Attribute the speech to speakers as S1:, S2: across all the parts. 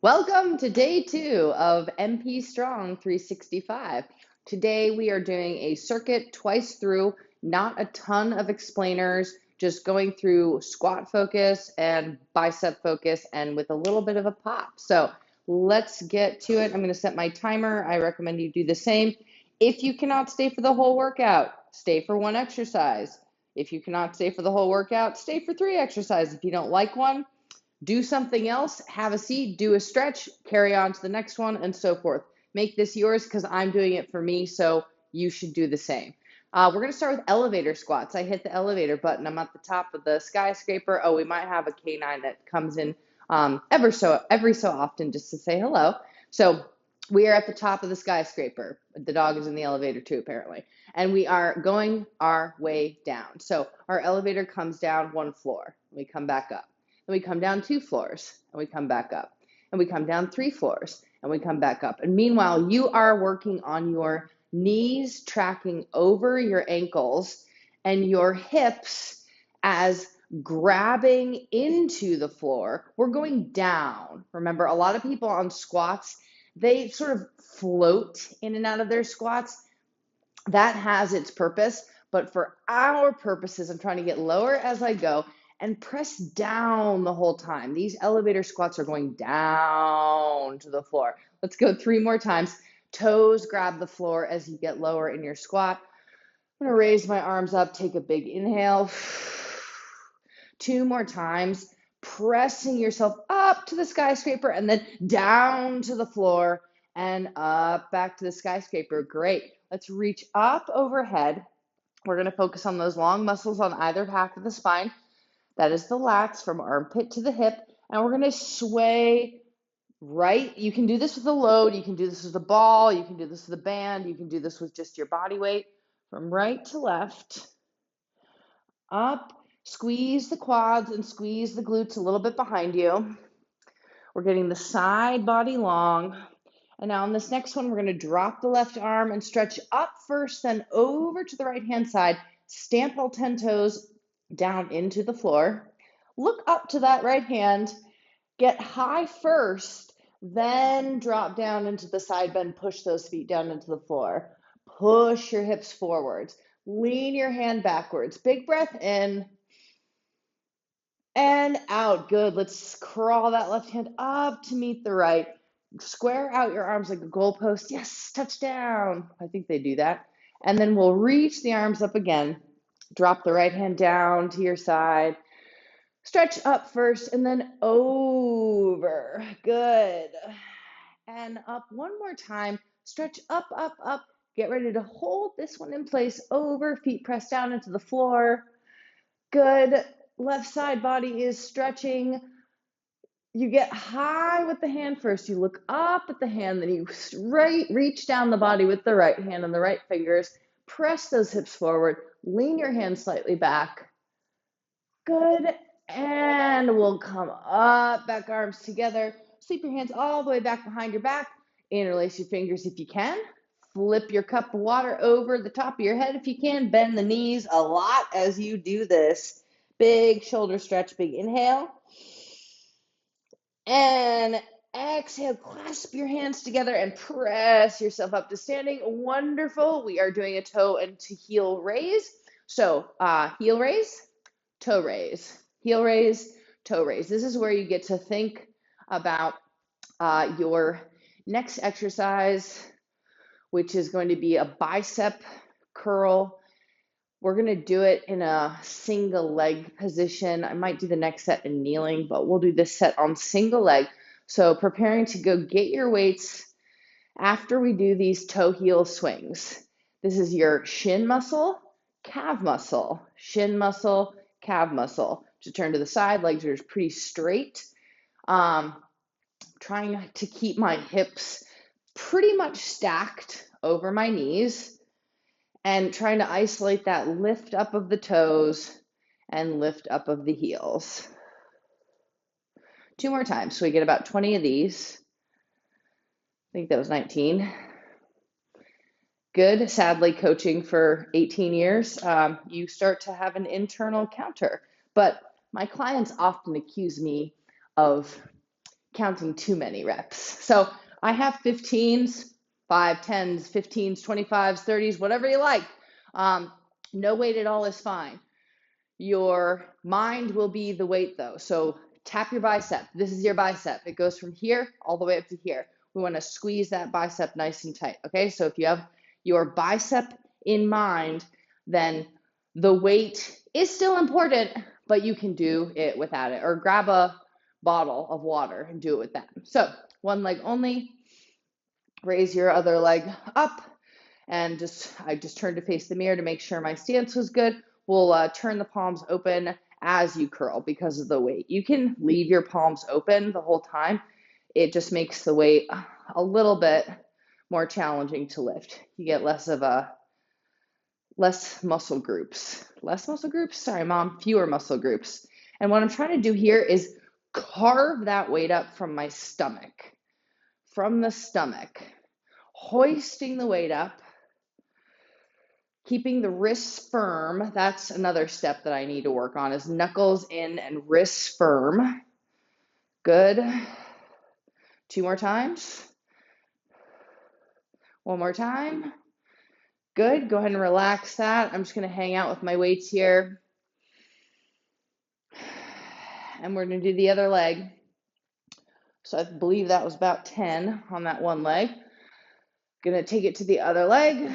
S1: Welcome to day 2 of MP Strong 365. Today we are doing a circuit twice through, not a ton of explainers, just going through squat focus and bicep focus and with a little bit of a pop. So let's get to it. I'm going to set my timer. I recommend you do the same. If you cannot stay for the whole workout, stay for one exercise. If you cannot stay for the whole workout, stay for 3 exercises. If you don't like one, do something else, have a seat, do a stretch, carry on to the next one, and so forth. Make this yours because I'm doing it for me, so you should do the same. We're going to start with elevator squats. I hit the elevator button. I'm at the top of the skyscraper. Oh, we might have a canine that comes in every so often just to say hello. So we are at the top of the skyscraper. The dog is in the elevator too, apparently. And we are going our way down. So our elevator comes down 1 floor. We come back up. And we come down 2 floors, and we come back up. And we come down 3 floors, and we come back up. And meanwhile, you are working on your knees tracking over your ankles and your hips as grabbing into the floor. We're going down. Remember, a lot of people on squats, they sort of float in and out of their squats. That has its purpose, but for our purposes, I'm trying to get lower as I go and press down the whole time. These elevator squats are going down to the floor. Let's go 3 more times. Toes grab the floor as you get lower in your squat. I'm gonna raise my arms up, take a big inhale. 2 more times, pressing yourself up to the skyscraper and then down to the floor and up back to the skyscraper. Great. Let's reach up overhead. We're gonna focus on those long muscles on either half of the spine. That is the lats from armpit to the hip. And we're going to sway right. You can do this with a load. You can do this with a ball. You can do this with a band. You can do this with just your body weight. From right to left. Up. Squeeze the quads and squeeze the glutes a little bit behind you. We're getting the side body long. And now on this next one, we're going to drop the left arm and stretch up first, then over to the right-hand side. Stamp all 10 toes down into the floor. Look up to that right hand. Get high first, then drop down into the side bend. Push those feet down into the floor. Push your hips forwards. Lean your hand backwards. Big breath in and out. Good. Let's crawl that left hand up to meet the right. Square out your arms like a goalpost. Yes, touchdown. I think they do that. And then we'll reach the arms up again. Drop the right hand down to your side. Stretch up first and then over. Good. And up one more time. Stretch up, up, up. Get ready to hold this one in place. Over. Feet pressed down into the floor. Good. Left side body is stretching. You get high with the hand first. You look up at the hand, then you reach down the body with the right hand and the right fingers. Press those hips forward. Lean your hands slightly back. Good. And we'll come up, back arms together. Sweep your hands all the way back behind your back. Interlace your fingers if you can. Flip your cup of water over the top of your head if you can. Bend the knees a lot as you do this. Big shoulder stretch, big inhale. And exhale, clasp your hands together and press yourself up to standing. Wonderful. We are doing a toe and to heel raise. So heel raise, toe raise, heel raise, toe raise. This is where you get to think about your next exercise, which is going to be a bicep curl. We're going to do it in a single leg position. I might do the next set in kneeling, but we'll do this set on single leg. So preparing to go get your weights after we do these toe heel swings. This is your shin muscle, calf muscle, shin muscle, calf muscle. To turn to the side, legs are pretty straight. Trying to keep my hips pretty much stacked over my knees. And trying to isolate that lift up of the toes and lift up of the heels. 2 more times. So we get about 20 of these. I think that was 19. Good. Sadly, coaching for 18 years, you start to have an internal counter. But my clients often accuse me of counting too many reps. So I have 15s, 5, 10s, 15s, 25s, 30s, whatever you like. No weight at all is fine. Your mind will be the weight though. So tap your bicep. This is your bicep. It goes from here all the way up to here. We want to squeeze that bicep nice and tight. Okay, so if you have your bicep in mind, then the weight is still important, but you can do it without it. Or grab a bottle of water and do it with that. So one leg only. Raise your other leg up, and I just turned to face the mirror to make sure my stance was good. We'll turn the palms open as you curl because of the weight. You can leave your palms open the whole time. It just makes the weight a little bit more challenging to lift. You get less muscle groups. Less muscle groups? Sorry, Mom. Fewer muscle groups. And what I'm trying to do here is carve that weight up from my stomach. From the stomach. Hoisting the weight up. Keeping the wrists firm. That's another step that I need to work on is knuckles in and wrists firm. Good. 2 more times. 1 more time. Good. Go ahead and relax that. I'm just going to hang out with my weights here. And we're going to do the other leg. So I believe that was about 10 on that one leg. Going to take it to the other leg.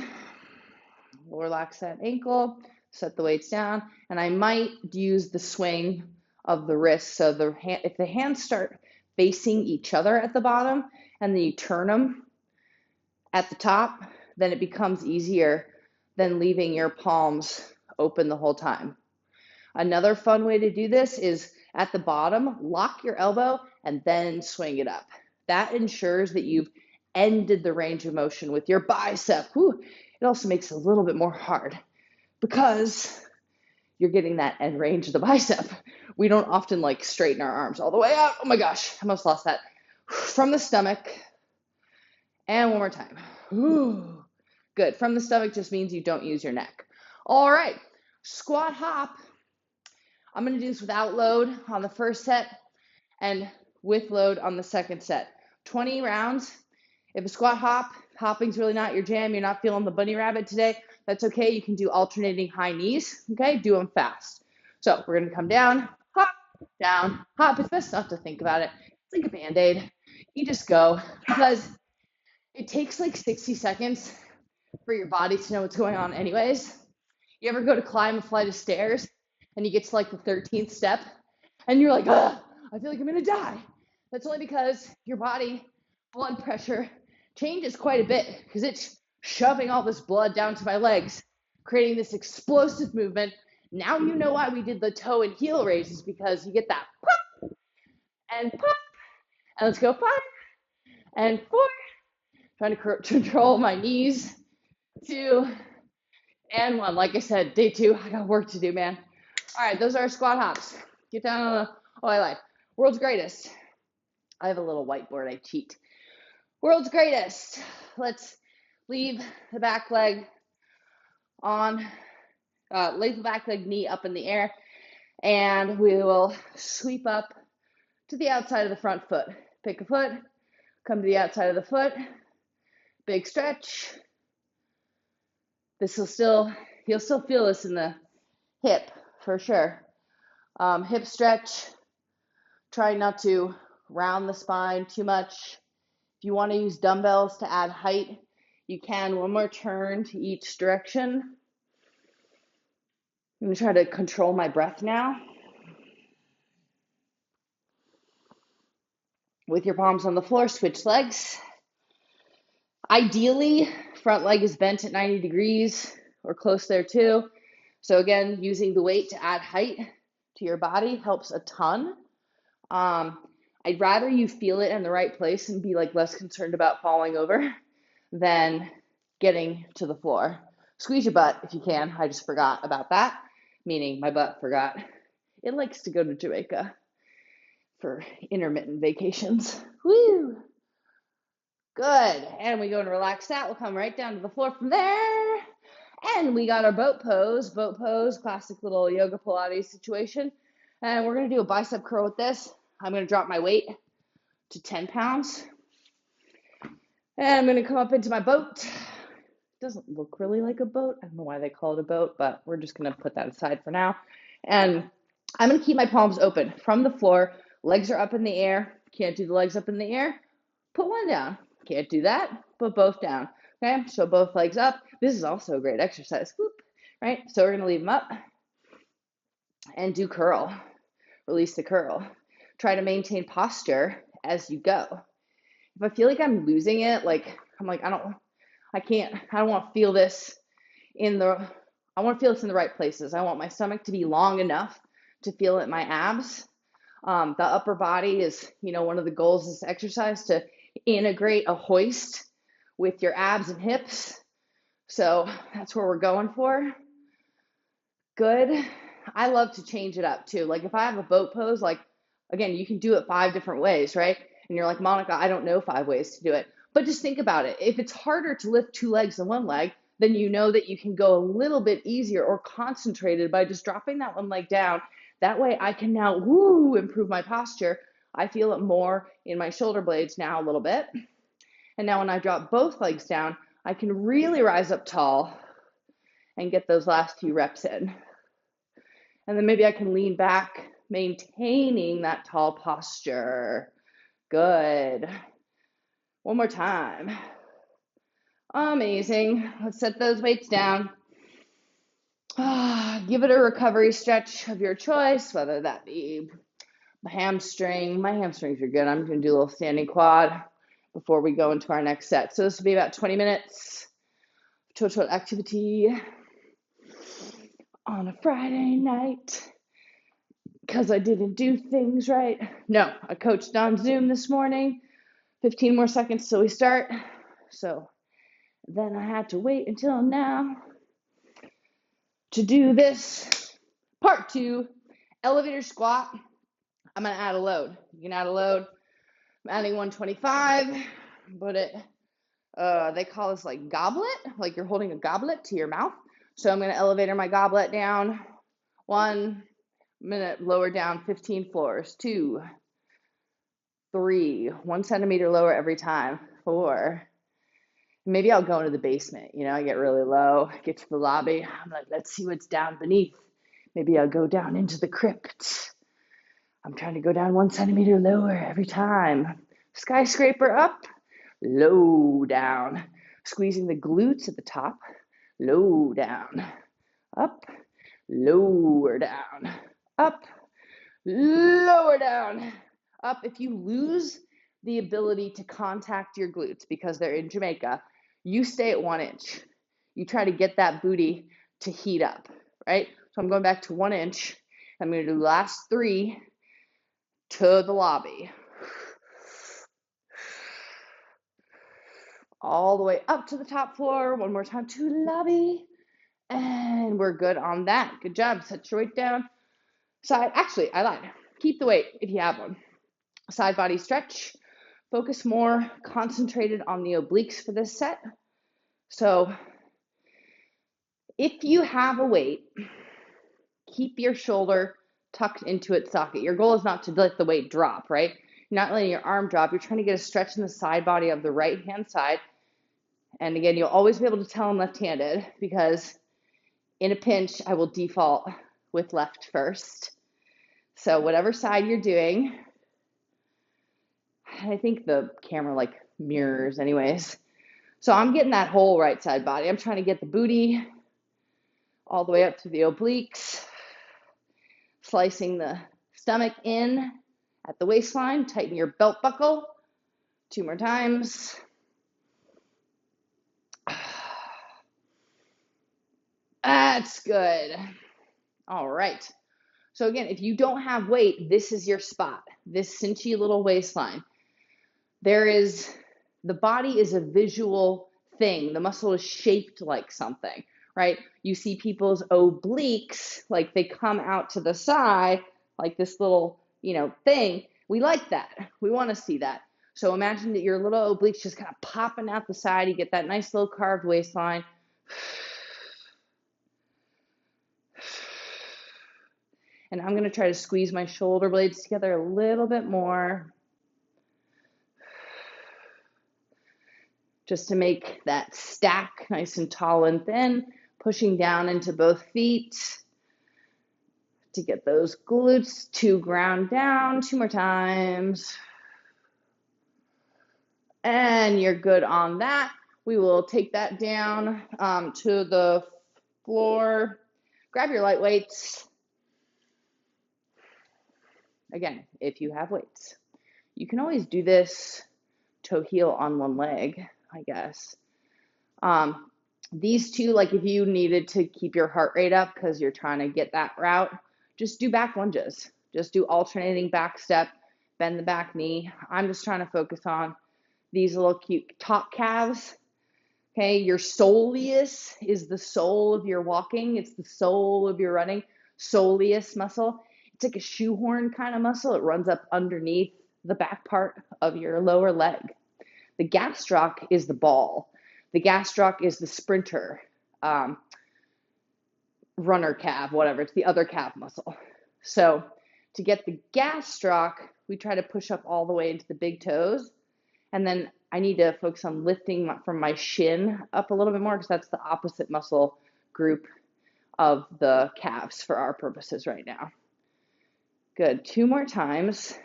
S1: We'll relax that ankle, set the weights down, and I might use the swing of the wrist. So if the hands start facing each other at the bottom and then you turn them at the top, then it becomes easier than leaving your palms open the whole time. Another fun way to do this is at the bottom, lock your elbow and then swing it up. That ensures that you've ended the range of motion with your bicep. Whew. It also makes it a little bit more hard because you're getting that end range of the bicep. We don't often straighten our arms all the way out. Oh my gosh, I almost lost that. From the stomach. And one more time. Whew. Good. From the stomach just means you don't use your neck. All right, squat hop. I'm going to do this without load on the first set and with load on the second set. 20 rounds. If a squat hopping's really not your jam, you're not feeling the bunny rabbit today, that's okay. You can do alternating high knees, okay? Do them fast. So we're going to come down, hop. It's best not to think about it. It's like a Band-Aid. You just go because it takes 60 seconds for your body to know what's going on anyways. You ever go to climb a flight of stairs and you get to the 13th step and you're like, ugh, I feel like I'm going to die. That's only because your body blood pressure changes quite a bit because it's shoving all this blood down to my legs, creating this explosive movement. Now you know why we did the toe and heel raises, because you get that pop and pop. And let's go 5 and 4. Trying to control my knees. 2 and 1. Like I said, day 2, I got work to do, man. All right, those are our squat hops. Get down on I lied. World's greatest. I have a little whiteboard. I cheat. World's greatest. Let's leave the back leg on, leave the back leg knee up in the air, and we will sweep up to the outside of the front foot. Pick a foot, come to the outside of the foot, big stretch. You'll still feel this in the hip for sure. Hip stretch. Try not to round the spine too much. If you want to use dumbbells to add height, you can. One more turn to each direction. I'm going to try to control my breath now. With your palms on the floor, switch legs. Ideally, front leg is bent at 90 degrees or close there too. So again, using the weight to add height to your body helps a ton. I'd rather you feel it in the right place and be less concerned about falling over than getting to the floor. Squeeze your butt if you can. I just forgot about that, meaning my butt forgot. It likes to go to Jamaica for intermittent vacations. Woo! Good. And we go and relax that. We'll come right down to the floor from there. And we got our boat pose, classic little yoga Pilates situation. And we're going to do a bicep curl with this. I'm going to drop my weight to 10 pounds. And I'm going to come up into my boat. It doesn't look really like a boat. I don't know why they call it a boat, but we're just going to put that aside for now. And I'm going to keep my palms open from the floor. Legs are up in the air. Can't do the legs up in the air. Put one down. Can't do that. Put both down. Okay, so both legs up. This is also a great exercise. Whoop, right? So we're going to leave them up and do curl. Release the curl. Try to maintain posture as you go. If I feel like I'm losing it, like I'm like, I don't want to feel this I want to feel this in the right places. I want my stomach to be long enough to feel it in my abs. The upper body is, one of the goals of this exercise to integrate a hoist with your abs and hips. So that's where we're going for. Good. I love to change it up too. Like if I have a boat pose, like again, you can do it 5 different ways, right? And you're like, Monica, I don't know 5 ways to do it. But just think about it. If it's harder to lift 2 legs than 1 leg, then you know that you can go a little bit easier or concentrated by just dropping that 1 leg down. That way I can now, improve my posture. I feel it more in my shoulder blades now a little bit. And now when I drop both legs down, I can really rise up tall and get those last few reps in. And then maybe I can lean back, maintaining that tall posture. Good. One more time. Amazing. Let's set those weights down. Give it a recovery stretch of your choice, whether that be my hamstring. My hamstrings are good. I'm going to do a little standing quad before we go into our next set. So this will be about 20 minutes total activity on a Friday night because I didn't do things right. No, I coached on Zoom this morning. 15 more seconds till we start. So then I had to wait until now to do this. Part 2, elevator squat. I'm going to add a load. You can add a load. I'm adding 125. Put it, they call this like goblet, like you're holding a goblet to your mouth. So I'm going to elevator my goblet down. 1 minute, lower down 15 floors. 2, 3, 1 centimeter lower every time. 4. Maybe I'll go into the basement. I get really low, get to the lobby. I'm like, let's see what's down beneath. Maybe I'll go down into the crypt. I'm trying to go down 1 centimeter lower every time. Skyscraper up, low down. Squeezing the glutes at the top, low down. Up, lower down. Up, lower down. Up. If you lose the ability to contact your glutes because they're in Jamaica, you stay at 1 inch. You try to get that booty to heat up, right? So I'm going back to 1 inch. I'm going to do the last 3 to the lobby. All the way up to the top floor. One more time to the lobby. And we're good on that. Good job. Set your weight down. Actually, I lied. Keep the weight if you have one. Side body stretch. Focus more concentrated on the obliques for this set. So if you have a weight, keep your shoulder tucked into its socket. Your goal is not to let the weight drop, right? You're not letting your arm drop. You're trying to get a stretch in the side body of the right-hand side. And again, you'll always be able to tell I'm left-handed because in a pinch, I will default with left first. So whatever side you're doing, I think the camera mirrors anyways. So I'm getting that whole right side body. I'm trying to get the booty all the way up to the obliques, slicing the stomach in at the waistline. Tighten your belt buckle. 2 more times. That's good. All right. So again, if you don't have weight, this is your spot. This cinchy little waistline. The body is a visual thing. The muscle is shaped like something, right? You see people's obliques, like they come out to the side, like this little, thing. We like that. We want to see that. So imagine that your little obliques just kind of popping out the side. You get that nice little carved waistline. And I'm going to try to squeeze my shoulder blades together a little bit more. just to make that stack nice and tall and thin, pushing down into both feet to get those glutes to ground down. 2 more times. And you're good on that. We will take that down to the floor. Grab your light weights. Again, if you have weights. You can always do this toe heel on one leg, I guess. These two, like if you needed to keep your heart rate up because you're trying to get that route, just do back lunges. Just do alternating back step, bend the back knee. I'm just trying to focus on these little cute top calves. Okay, your soleus is the sole of your walking. It's the sole of your running. Soleus muscle. It's like a shoehorn kind of muscle. It runs up underneath the back part of your lower leg. The gastroc is the ball. The gastroc is the sprinter, runner calf, whatever. It's the other calf muscle. So to get the gastroc, we try to push up all the way into the big toes. And then I need to focus on lifting from my shin up a little bit more because that's the opposite muscle group of the calves for our purposes right now. Good. 2 more times.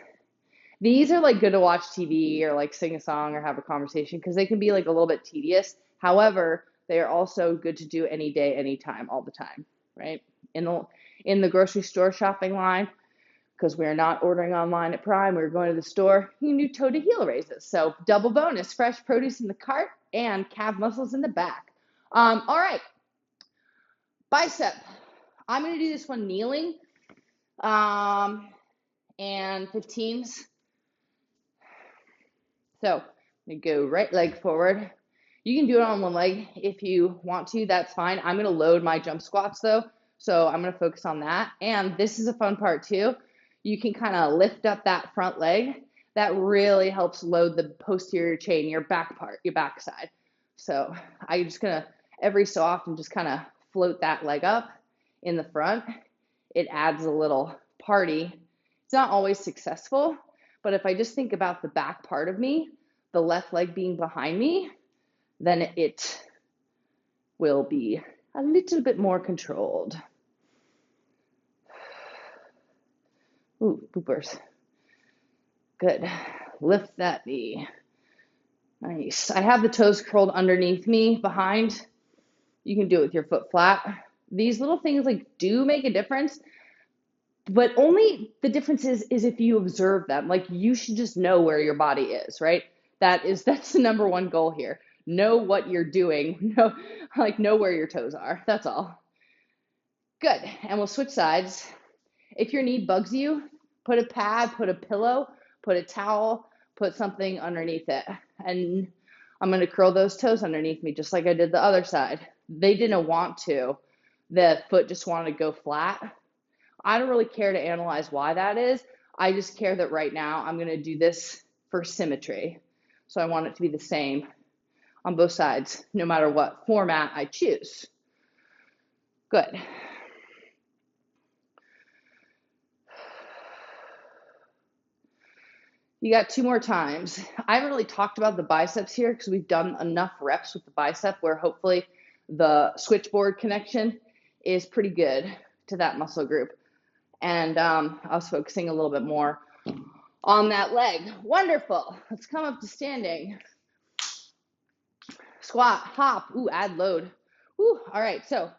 S1: These are like good to watch TV or like sing a song or have a conversation because they can be like a little bit tedious. However, they are also good to do any day, anytime, all the time, right? In the grocery store shopping line, because we're not ordering online at Prime, we're going to the store, you can do toe to heel raises. So double bonus, fresh produce in the cart and calf muscles in the back. All right, bicep. I'm going to do this one kneeling and 15s. So I'm going to go right leg forward. You can do it on one leg if you want to, that's fine. I'm going to load my jump squats though, so I'm going to focus on that. And this is a fun part too. You can kind of lift up that front leg. That really helps load the posterior chain, your back part, your back side. So I'm just going to, every so often, just kind of float that leg up in the front. It adds a little party. It's not always successful, but if I just think about the back part of me, the left leg being behind me, then it will be a little bit more controlled. Ooh, boopers. Good. Lift that knee. Nice. I have the toes curled underneath me behind. You can do it with your foot flat. These little things like do make a difference, but only the difference is if you observe them. Like you should just know where your body is, right? That's the number one goal here. Know what you're doing. Know where your toes are. That's all. Good. And we'll switch sides. If your knee bugs you, put a pad, put a pillow, put a towel, put something underneath it. And I'm going to curl those toes underneath me just like I did the other side. They didn't want to. The foot just wanted to go flat. I don't really care to analyze why that is. I just care that right now I'm going to do this for symmetry. So I want it to be the same on both sides, no matter what format I choose. Good. You got 2 more times. I haven't really talked about the biceps here because we've done enough reps with the bicep where hopefully the switchboard connection is pretty good to that muscle group. And I was focusing a little bit more on that leg. Wonderful. Let's come up to standing. Squat, hop, ooh, add load. Ooh, all right, so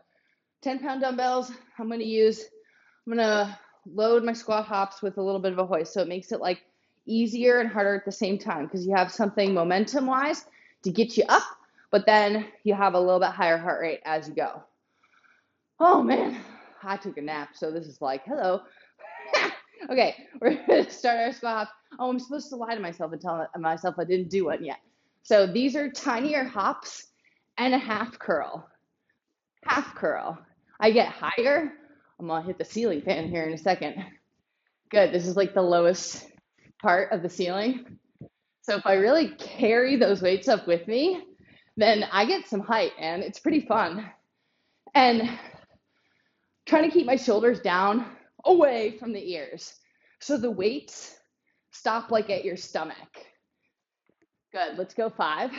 S1: 10-pound dumbbells I'm going to load my squat hops with a little bit of a hoist. So it makes it like easier and harder at the same time because you have something momentum-wise to get you up, but then you have a little bit higher heart rate as you go. Oh, man, I took a nap, so this is like, hello. Okay, we're going to start our squat hops. Oh, I'm supposed to lie to myself and tell myself I didn't do one yet. So these are tinier hops and a half curl. Half curl. I get higher. I'm going to hit the ceiling fan here in a second. Good, this is like the lowest part of the ceiling. So if I really carry those weights up with me, then I get some height and it's pretty fun. And trying to keep my shoulders down away from the ears. So the weights stop like at your stomach. Good, let's go 5,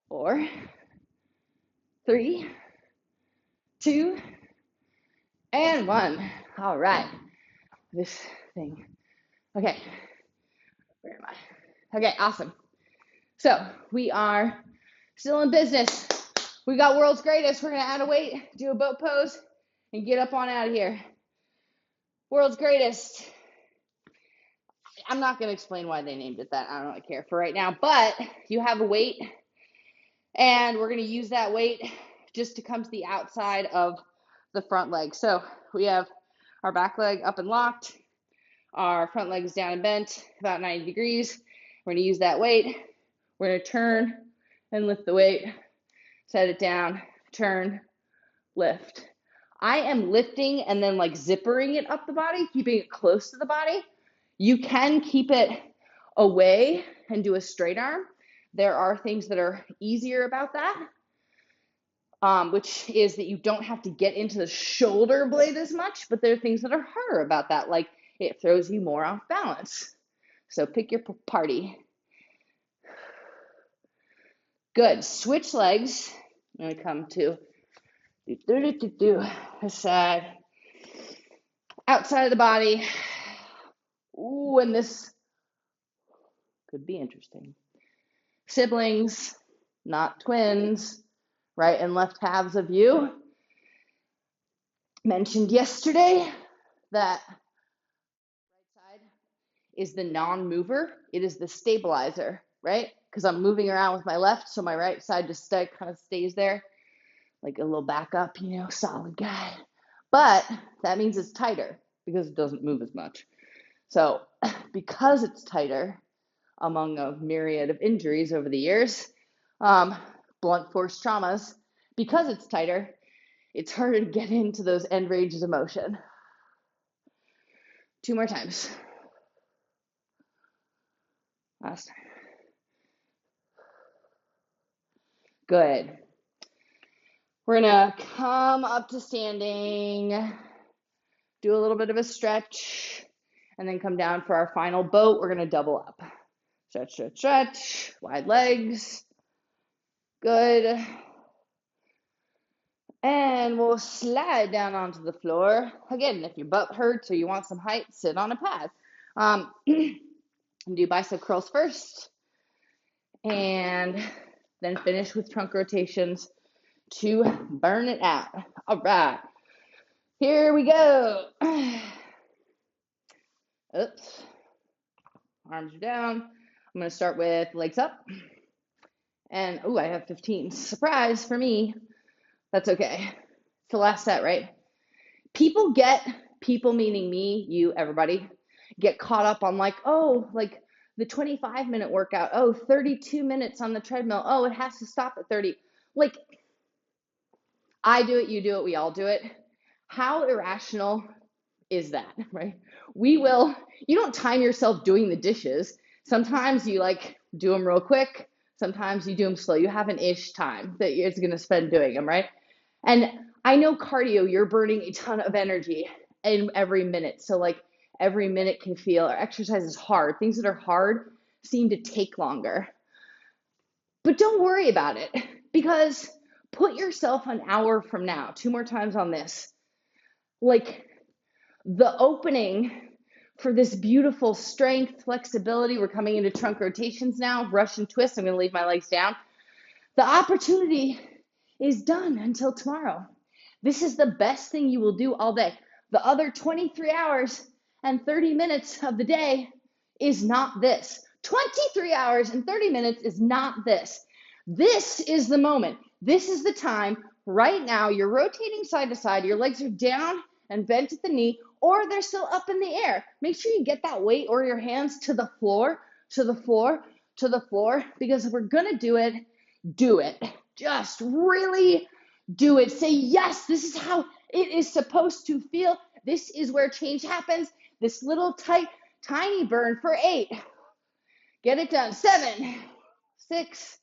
S1: 4, 3, 2, and 1. All right. This thing. Okay. Where am I? Okay, awesome. So we are still in business. We got world's greatest. We're going to add a weight, do a boat pose, and get up on out of here. World's greatest. I'm not going to explain why they named it that. I don't really care for right now. But you have a weight, and we're going to use that weight just to come to the outside of the front leg. So we have our back leg up and locked, our front leg is down and bent about 90 degrees. We're going to use that weight. We're going to turn and lift the weight, set it down, turn, lift. I am lifting and then like zippering it up the body, keeping it close to the body. You can keep it away and do a straight arm. There are things that are easier about that, which is that you don't have to get into the shoulder blade as much, but there are things that are harder about that, like it throws you more off balance. So pick your party. Good. Switch legs. I'm going to come to this side, outside of the body. Ooh, and this could be interesting. Siblings, not twins, right and left halves of you. Mentioned yesterday that right side is the non-mover. It is the stabilizer, right? Because I'm moving around with my left, so my right side just kind of stays there, like a little backup, solid guy. But that means it's tighter because it doesn't move as much. So because it's tighter, among a myriad of injuries over the years, blunt force traumas, because it's tighter, it's harder to get into those end ranges of motion. 2 more times. Last time. Good. We're going to come up to standing, do a little bit of a stretch, and then come down for our final boat. We're going to double up. Stretch, stretch, stretch. Wide legs. Good. And we'll slide down onto the floor. Again, if your butt hurts or you want some height, sit on a pad. Do bicep curls first. And then finish with trunk rotations to burn it out. All right. Here we go. Oops. Arms are down. I'm going to start with legs up. And, I have 15. Surprise for me. That's okay. It's the last set, right? People meaning me, you, everybody, get caught up on the 25-minute workout. 32 minutes on the treadmill. It has to stop at 30. I do it, you do it, we all do it. How irrational is that, right? You don't time yourself doing the dishes. Sometimes you do them real quick. Sometimes you do them slow. You have an ish time that it's going to spend doing them, right? And I know cardio, you're burning a ton of energy in every minute. So every minute can feel, or exercise is hard. Things that are hard seem to take longer. But don't worry about it, because put yourself an hour from now, 2 more times on this. The opening for this beautiful strength, flexibility, we're coming into trunk rotations now, Russian twist, I'm going to leave my legs down. The opportunity is done until tomorrow. This is the best thing you will do all day. The other 23 hours and 30 minutes of the day is not this. 23 hours and 30 minutes is not this. This is the moment. This is the time. Right now, you're rotating side to side. Your legs are down and bent at the knee, or they're still up in the air. Make sure you get that weight or your hands to the floor, to the floor, to the floor, because if we're going to do it, do it. Just really do it. Say, yes, this is how it is supposed to feel. This is where change happens. This little tight, tiny burn for 8. Get it done. 7, 6,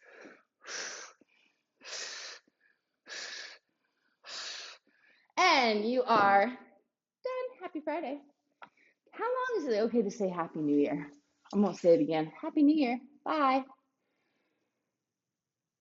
S1: and you are done. Happy Friday. How long is it okay to say Happy New Year? I'm going to say it again. Happy New Year. Bye.